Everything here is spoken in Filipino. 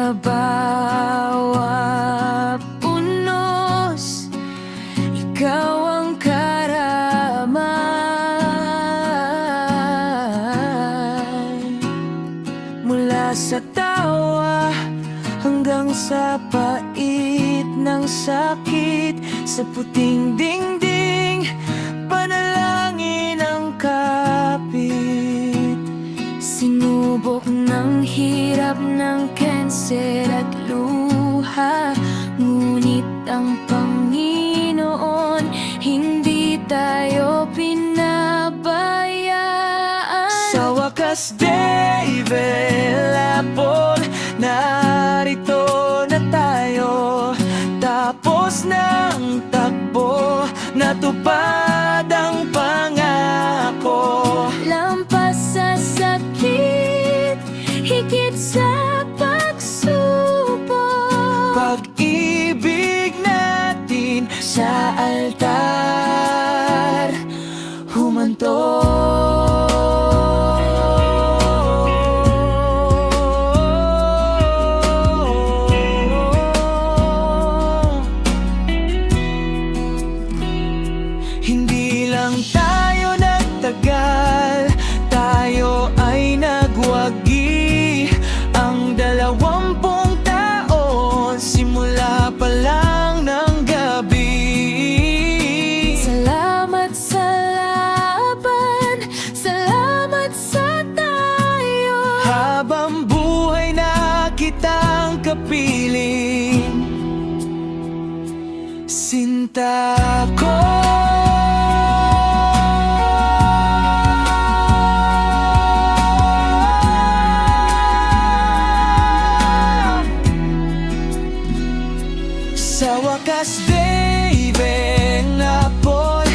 sa bawat unos, ikaw ang karaman. Mula sa tawa hanggang sa pait ng sakit, sa puting dingding, panalangin ang kapit. Sinubok ng hirap ng kanser at luha, ngunit ang Panginoon hindi tayo pinabayaan. Sa wakas, David Apple, narito na tayo. Tapos ng takbo, natupad ang pangako. Lampas sa sakit, higit sa pagsubok, pag-ibig natin sa altar humantong. Hindi lang tayo nagtagal, tayo ay nagwagi. Ang 20 taon, simula pa lang ng gabi. Salamat sa laban, salamat sa tayo. Habang buhay na kitang kapiling, sinta ko. Sa wakas, David Apple,